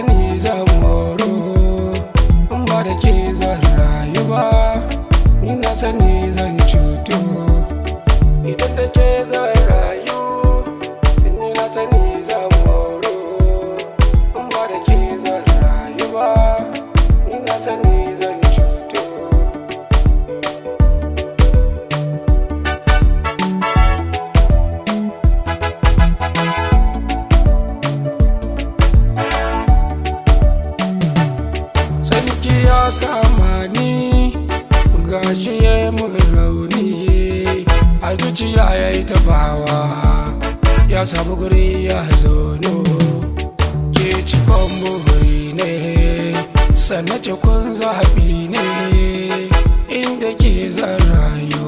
sani zan moro, in ba da ke zan rayu ba. Ni na sani zan cuto, idan da ke zan rayu. Ni na sani zan moro, in ba da ke zan rayu ba. Ni na sani zan cuto. Sarki ya kama ni, gashi ya yi mun rauni, a zuciya ya yi tabawa, ya samu guri ya zono. Ke cikon buri ne, sannan cikon zaɓi ne, inda ke zan rayu,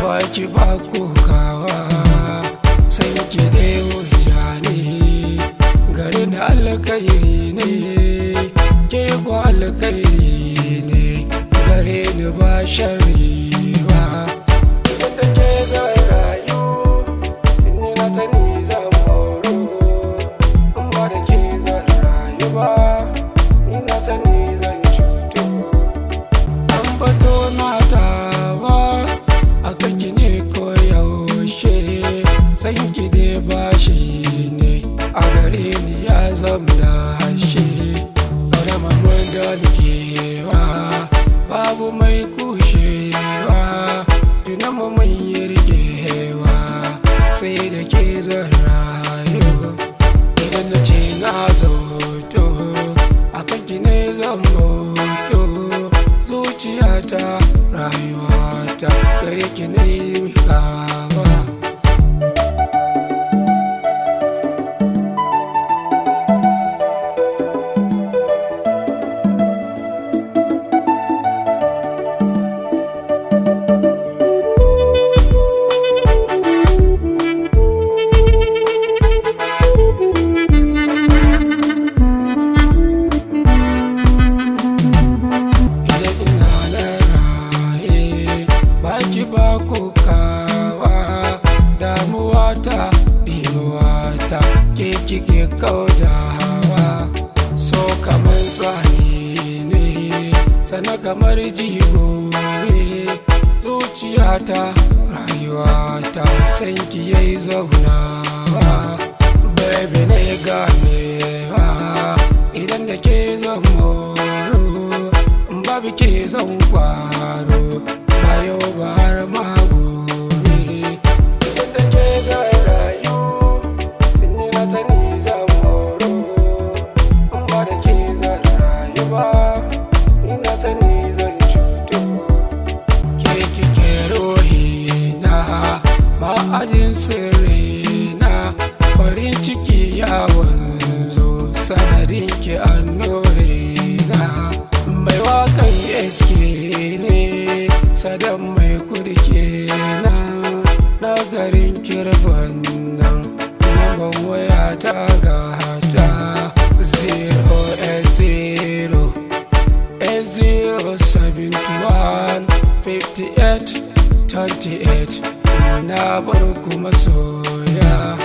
baki ba kokawa. Sai ki dai hujja ne, gari na alkairi ne, ke ko alkairi ne, gare ni ba shari ba. Idan da ke zan rayu, ni na sani zan moro, in ba da ke zan rayu ba. Ni na sani zan cuto. An bato na tawa a kanki ne ko yaushe, san ki dai bashi ne, a gare ni ya zamda hashe. Mun da kewa, babu mai kushewa, junanmu mun yi rigewa, sai da ke zan rayu. Idan na ce na zauto, a kanki ne zan mutu, zuciyata rayuwata gare ki ne mikawa. Ba kokawa, damuwata, dimuwata, ke kike kaudawa. So kamar tsani ne, sana kamar jigo ne, zuciyata rayuwata, san ki yayi zaunawa. Baby ne ganewa, idan da ke zan moro, babu ke zan kwaro. Yau ba har ma gobe, idan da ke zan rayu, ni na sani zan moro, in ba da ke zan rayu ba. Ni na sani zan cuto. Ke kike ruhina, ma'ajin sirrina, farin ciki ya wanzo, sanadin ki annurina. Mai wakan eske ne, Saddam mai kurke na garin kirfan nan, lambar waya ta gata 08080715828. Na bar ku masoya,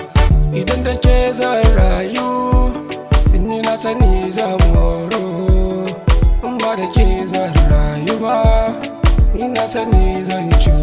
idan da ke zan rayu, ni na sani zan moro, in ba da ke zan rayu ba. Ni na sani zan cuto.